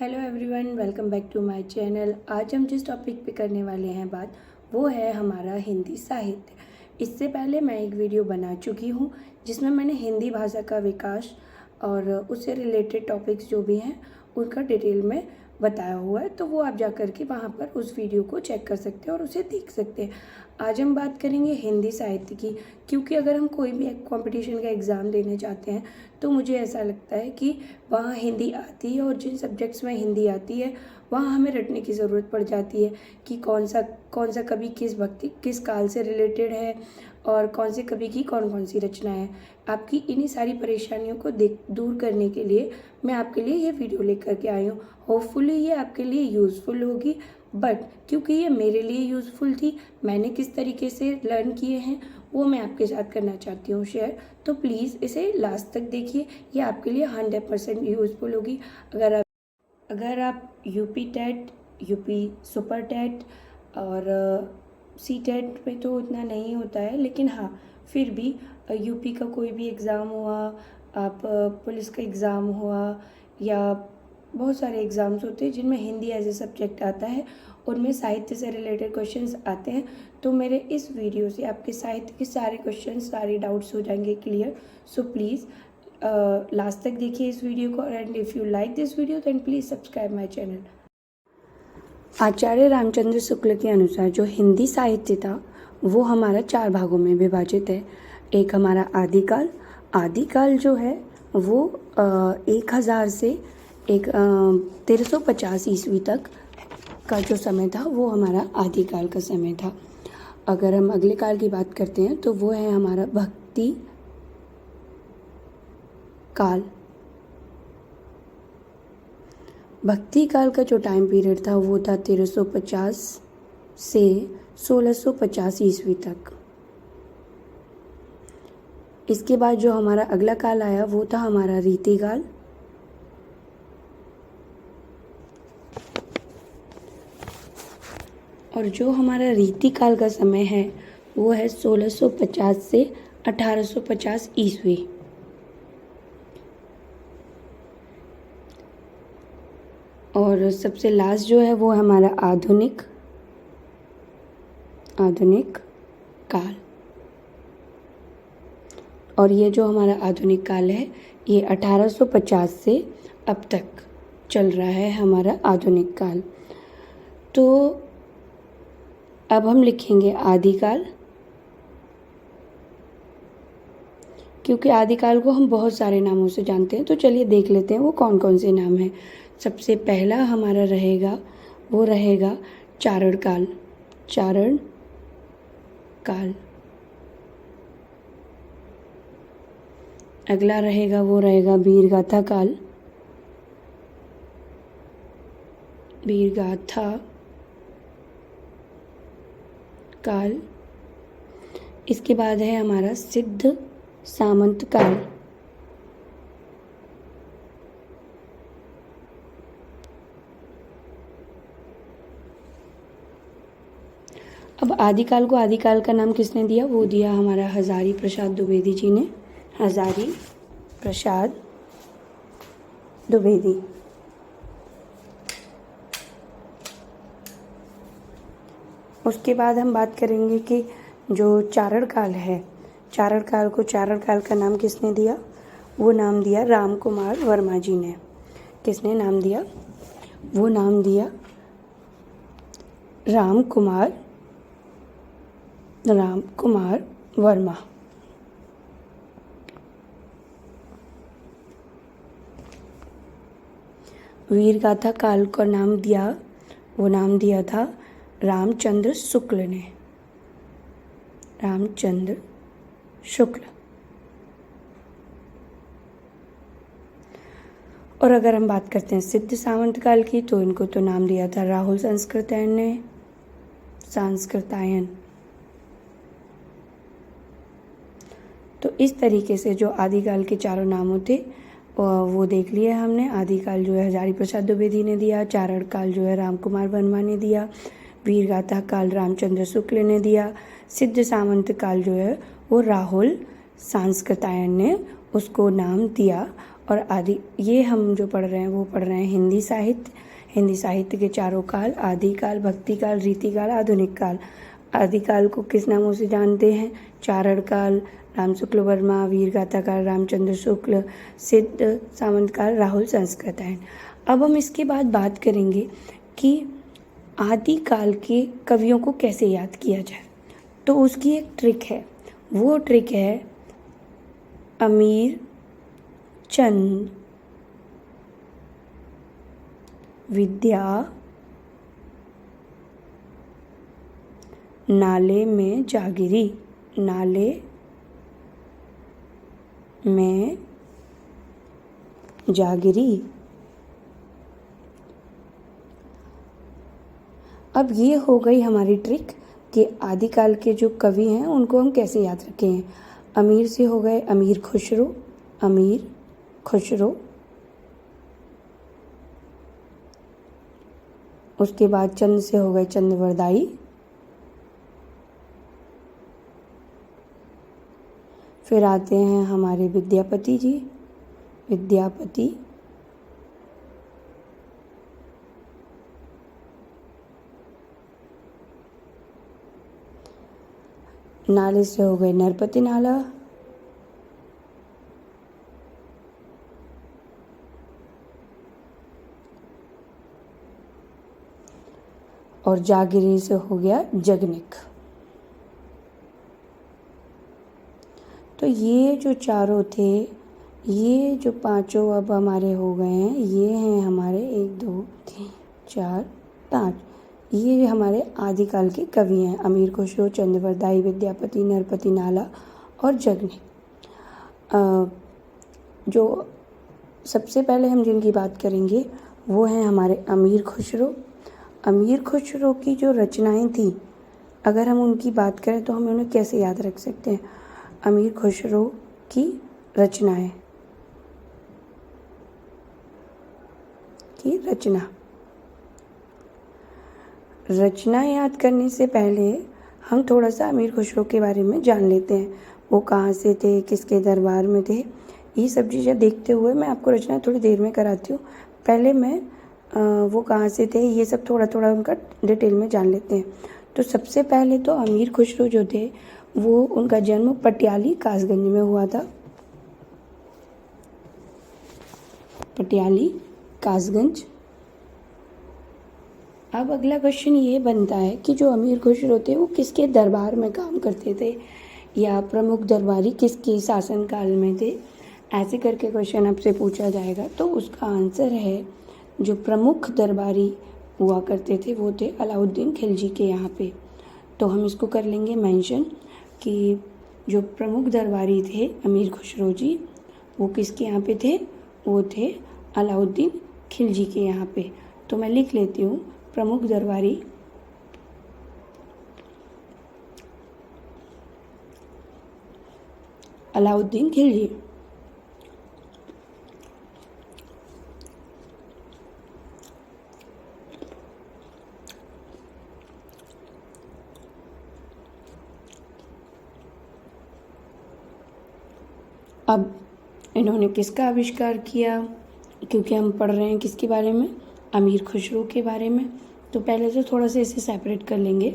Hello everyone, welcome back to my channel. आज हम जिस टॉपिक पे करने वाले हैं बात, वो है हमारा हिंदी साहित्य। इससे पहले मैं एक वीडियो बना चुकी हूँ जिसमें मैंने हिंदी भाषा का विकास और उससे रिलेटेड टॉपिक्स जो भी हैं उनका डिटेल में बताया हुआ है, तो वो आप जा कर के वहाँ पर उस वीडियो को चेक कर सकते हैं और उसे देख सकते हैं। आज हम बात करेंगे हिंदी साहित्य की, क्योंकि अगर हम कोई भी एक कॉम्पिटिशन का एग्ज़ाम देने जाते हैं तो मुझे ऐसा लगता है कि वहाँ हिंदी आती है, और जिन सब्जेक्ट्स में हिंदी आती है वहाँ हमें रटने की ज़रूरत पड़ जाती है कि कौन सा कवि किस भक्ति किस काल से रिलेटेड है और कौन से कवि की कौन सी रचना है। आपकी इन्हीं सारी परेशानियों को दूर करने के लिए मैं आपके लिए ये वीडियो लेकर के आई हूँ। होपफुली ये आपके लिए यूज़फुल होगी, बट क्योंकि ये मेरे लिए यूज़फुल थी, मैंने किस तरीके से लर्न किए हैं वो मैं आपके साथ करना चाहती हूँ शेयर। तो प्लीज़ इसे लास्ट तक देखिए, ये आपके लिए 100% यूज़फुल होगी। अगर आप UP TET, UP super TET और सी टेट में तो इतना नहीं होता है, लेकिन हाँ फिर भी यूपी का कोई भी एग्ज़ाम हुआ, आप पुलिस का एग्ज़ाम हुआ, या बहुत सारे एग्ज़ाम्स होते हैं जिनमें हिंदी एज ए सब्जेक्ट आता है, उनमें साहित्य से रिलेटेड क्वेश्चंस आते हैं। तो मेरे इस वीडियो से आपके साहित्य के सारे क्वेश्चंस, सारे डाउट्स हो जाएंगे क्लियर। सो प्लीज़ लास्ट तक देखिए इस वीडियो को, and if you like this video then please subscribe my channel. Acharya Ramchandra Shukla के अनुसार जो हिंदी साहित्य था वो हमारा 4 भागों में विभाजित है। एक हमारा आदिकाल। आदिकाल जो है वो 1000 से 1350 ईस्वी तक का जो समय था वो हमारा आदिकाल का समय था। अगर हम अगले काल की बात करते हैं तो वो है हमारा भक्ति काल। भक्ति काल का जो टाइम पीरियड था वो था 1350 से 1650 ईस्वी तक। इसके बाद जो हमारा अगला काल आया वो था हमारा रीतिकाल। और जो हमारा रीतिकाल का समय है वो है 1650 से 1850 ईस्वी। और सबसे लास्ट जो है वो हमारा आधुनिक काल। और ये जो हमारा आधुनिक काल है ये 1850 से अब तक चल रहा है हमारा आधुनिक काल। तो अब हम लिखेंगे आदिकाल, क्योंकि आदिकाल को हम बहुत सारे नामों से जानते हैं। तो चलिए देख लेते हैं वो कौन कौन से नाम हैं। सबसे पहला हमारा रहेगा चारण काल। अगला रहेगा वीरगाथा काल। इसके बाद है हमारा सिद्ध सामंत काल। अब आदिकाल को आदिकाल का नाम किसने दिया? वो दिया हमारा हजारी प्रसाद द्विवेदी जी ने। हजारी प्रसाद द्विवेदी। उसके बाद हम बात करेंगे कि जो चारण काल है, चारण काल को चारण काल का नाम किसने दिया? वो नाम दिया राम कुमार वर्मा जी ने। किसने नाम दिया? वो नाम दिया राम कुमार वर्मा। वीरगाथा काल का नाम दिया था रामचंद्र शुक्ल ने। रामचंद्र शुक्ल। और अगर हम बात करते हैं सिद्ध सामंत काल की, तो इनको तो नाम दिया था राहुल संस्कृतायन ने। तो इस तरीके से जो आदिकाल के चारों नामों थे वो देख लिए हमने। आदिकाल जो है हजारी प्रसाद द्विवेदी ने दिया, चारण काल जो है राम कुमार वर्मा ने दिया, वीरगाथा काल रामचंद्र शुक्ल ने दिया, सिद्ध सामंत काल जो है वो राहुल सांस्कृतायन ने उसको नाम दिया। और आदि, ये हम जो पढ़ रहे हैं वो पढ़ रहे हैं हिंदी साहित्य। हिंदी साहित्य के चारों काल, आदिकाल, भक्तिकाल, रीतिकाल, आधुनिक काल। आदिकाल को किस नामों से जानते हैं? चारण काल, राम शुक्ल वर्मा, वीर गाथा काल, रामचंद्र शुक्ल, सिद्ध सामंत काल, राहुल संस्कृतायन। अब हम इसके बाद बात करेंगे कि आदिकाल के कवियों को कैसे याद किया जाए। तो उसकी एक ट्रिक है, वो ट्रिक है अमीर चंद विद्या नाले में जागिरी। नाले में जागिरी। अब ये हो गई हमारी ट्रिक कि आदिकाल के जो कवि हैं उनको हम कैसे याद रखें। अमीर से हो गए अमीर खुसरो, अमीर खुसरो। उसके बाद चंद से हो गए चंद्रवरदाई। फिर आते हैं हमारे विद्यापति जी, विद्यापति। नाले से हो गए नरपति नाला। और जागिरी से हो गया जगनिक। तो ये जो चारों थे, ये जो पांचों अब हमारे हो गए हैं, ये हैं हमारे 1 2 3 4 5, ये हमारे आदिकाल के कवि हैं। अमीर खुसरो, चंद्रवरदाई, विद्यापति, नरपति नाला और जगनिक। जो सबसे पहले हम जिनकी बात करेंगे वो हैं हमारे अमीर खुसरो। अमीर खुसरो की जो रचनाएं थी, अगर हम उनकी बात करें तो हम उन्हें कैसे याद रख सकते हैं। अमीर खुसरो की रचनाएं की रचना याद करने से पहले हम थोड़ा सा अमीर खुसरो के बारे में जान लेते हैं। वो कहाँ से थे, किसके दरबार में थे, ये सब चीज़ें देखते हुए मैं आपको रचना थोड़ी देर में कराती हूँ। पहले मैं वो कहाँ से थे ये सब थोड़ा थोड़ा उनका डिटेल में जान लेते हैं। तो सबसे पहले तो अमीर खुसरो जो थे वो, उनका जन्म पटियाली कासगंज में हुआ था। पटियाली कासगंज। अब अगला क्वेश्चन ये बनता है कि जो अमीर खुसरो थे वो किसके दरबार में काम करते थे, या प्रमुख दरबारी किसके शासनकाल में थे, ऐसे करके क्वेश्चन आपसे पूछा जाएगा। तो उसका आंसर है, जो प्रमुख दरबारी हुआ करते थे वो थे अलाउद्दीन खिलजी के यहाँ पे। तो हम इसको कर लेंगे मेंशन कि जो प्रमुख दरबारी थे अमीर खुसरो जी, वो किसके यहाँ पे थे, वो थे अलाउद्दीन खिलजी के यहाँ पे। तो मैं लिख लेती हूँ प्रमुख दरबारी अलाउद्दीन खिलजी। अब इन्होंने किसका आविष्कार किया, क्योंकि हम पढ़ रहे हैं किसके बारे में, अमीर खुसरो के बारे में। तो पहले तो थोड़ा सा इसे सेपरेट कर लेंगे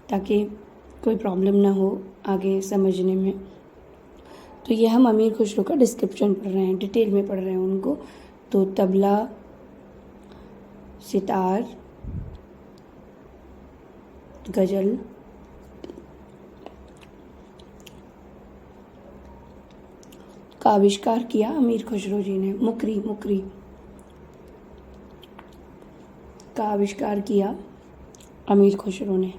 ताकि कोई प्रॉब्लम ना हो आगे समझने में। तो ये हम अमीर खुसरो का डिस्क्रिप्शन पढ़ रहे हैं, डिटेल में पढ़ रहे हैं उनको। तो तबला, सितार, गज़ल, का आविष्कार किया अमीर खुसरो जी ने। मुकरी का आविष्कार किया अमीर खुसरो ने।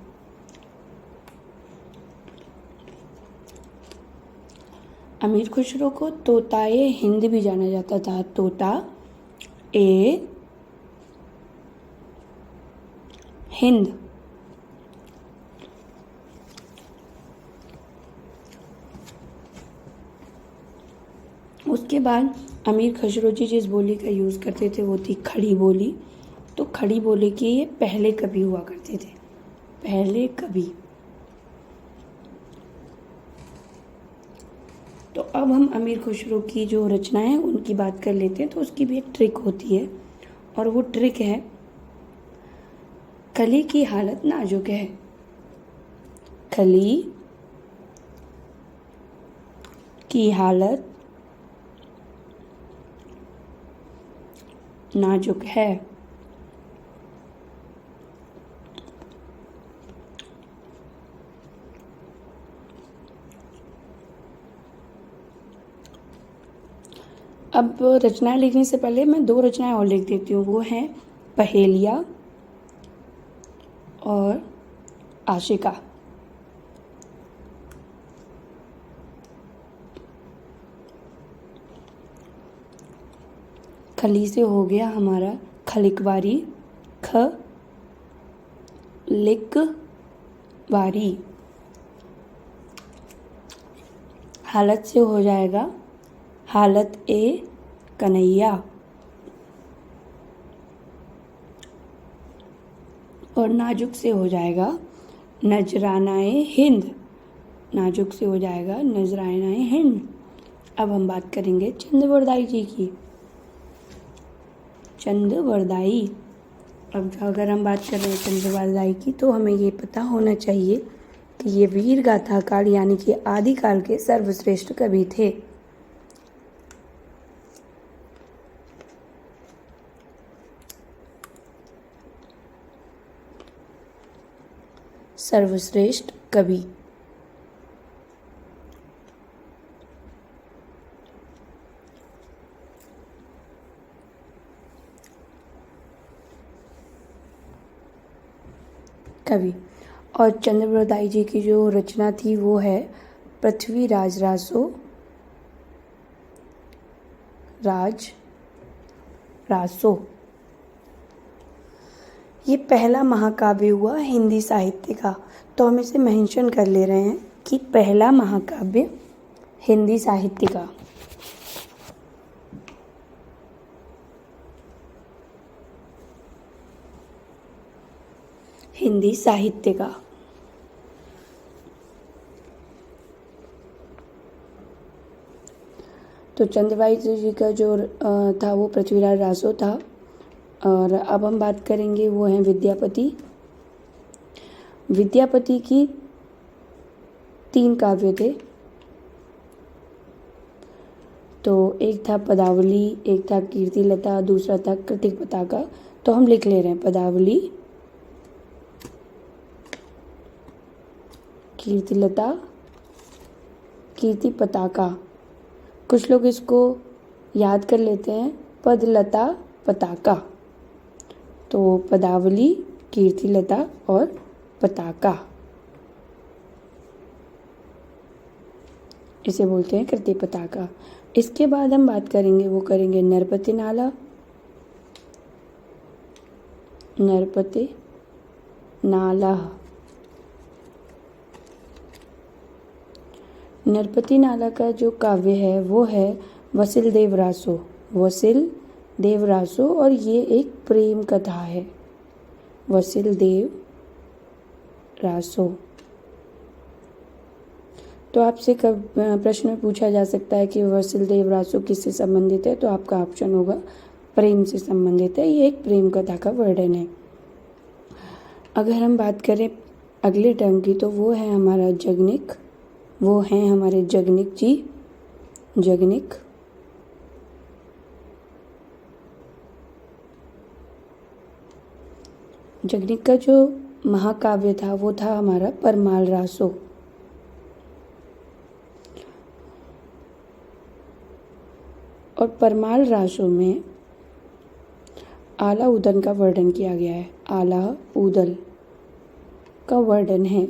अमीर खुसरो को तोताए हिंद भी जाना जाता था। तोता ए हिंद। उसके बाद अमीर खुसरो जी जिस बोली का यूज़ करते थे वो थी खड़ी बोली। तो खड़ी बोली के ये पहले कवि हुआ करते थे, पहले कवि। तो अब हम अमीर खुसरो की जो रचनाएं हैं उनकी बात कर लेते हैं। तो उसकी भी एक ट्रिक होती है और वो ट्रिक है कली की हालत नाजुक है। कली की हालत नाजुक है। अब रचनाएं लिखने से पहले मैं 2 रचनाएं और लिख देती हूँ। वो हैं पहेलिया और आशिका। खली से हो गया हमारा खलिकवारी, ख लिक वारी। हालत से हो जाएगा हालत ए कन्हैया। और नाजुक से हो जाएगा नजरानाए हिंद। नाजुक से हो जाएगा नजरानाए हिंद। अब हम बात करेंगे चंद्रवरदाई जी की। चंद्रवरदाई। अब अगर हम बात कर रहे हैं चंद्रवरदाई की तो हमें ये पता होना चाहिए कि ये वीर गाथा काल यानी कि आदिकाल के सर्वश्रेष्ठ कवि थे। सर्वश्रेष्ठ कवि। कवि। और चंद्रवरदाई जी की जो रचना थी वो है पृथ्वीराज रासो। ये पहला महाकाव्य हुआ हिंदी साहित्य का। तो हम इसे मेंशन कर ले रहे हैं कि पहला महाकाव्य हिंदी साहित्य का। हिंदी साहित्य का। तो चंद्रवरदाई जी का जो था वो पृथ्वीराज रासो था। और अब हम बात करेंगे वो हैं विद्यापति। विद्यापति की 3 काव्य थे। तो एक था पदावली, एक था कीर्तिलता, दूसरा था कृतिक पताका। तो हम लिख ले रहे हैं पदावली, कीर्तिलता, कीर्ति पताका। कुछ लोग इसको याद कर लेते हैं पदलता पताका। तो पदावली, कीर्तिलता और पताका, इसे बोलते हैं कृति पताका। इसके बाद हम बात करेंगे वो करेंगे नरपति नाला। नरपति नाला। नरपति नाला का जो काव्य है वो है वसिल देव रासो। वसिल देव रासो। और ये एक प्रेम कथा है। वसिल देव रासो। तो आपसे कब प्रश्न में पूछा जा सकता है कि वसिल देव रासो किससे संबंधित है, तो आपका ऑप्शन होगा प्रेम से संबंधित है। ये एक प्रेम कथा का वर्णन है। अगर हम बात करें अगले टर्म की तो वो है हमारा जगनिक। वो हैं हमारे जगनिक जी। जगनिक। जगनिक का जो महाकाव्य था वो था हमारा परमाल रासो। और परमाल रासो में आला उदल का वर्णन किया गया है। आला उदल का वर्णन है।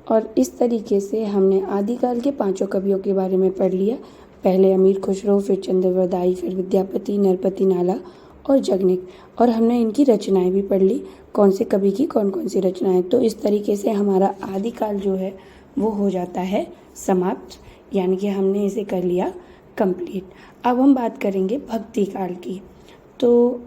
और इस तरीके से हमने आदिकाल के 5 कवियों के बारे में पढ़ लिया। पहले अमीर खुसरो, फिर चंद्रवरदाई, फिर विद्यापति, नरपति नाला और जगनिक। और हमने इनकी रचनाएं भी पढ़ ली, कौन से कवि की कौन कौन सी रचनाएं। तो इस तरीके से हमारा आदिकाल जो है वो हो जाता है समाप्त, यानी कि हमने इसे कर लिया कंप्लीट। अब हम बात करेंगे भक्ति काल की। तो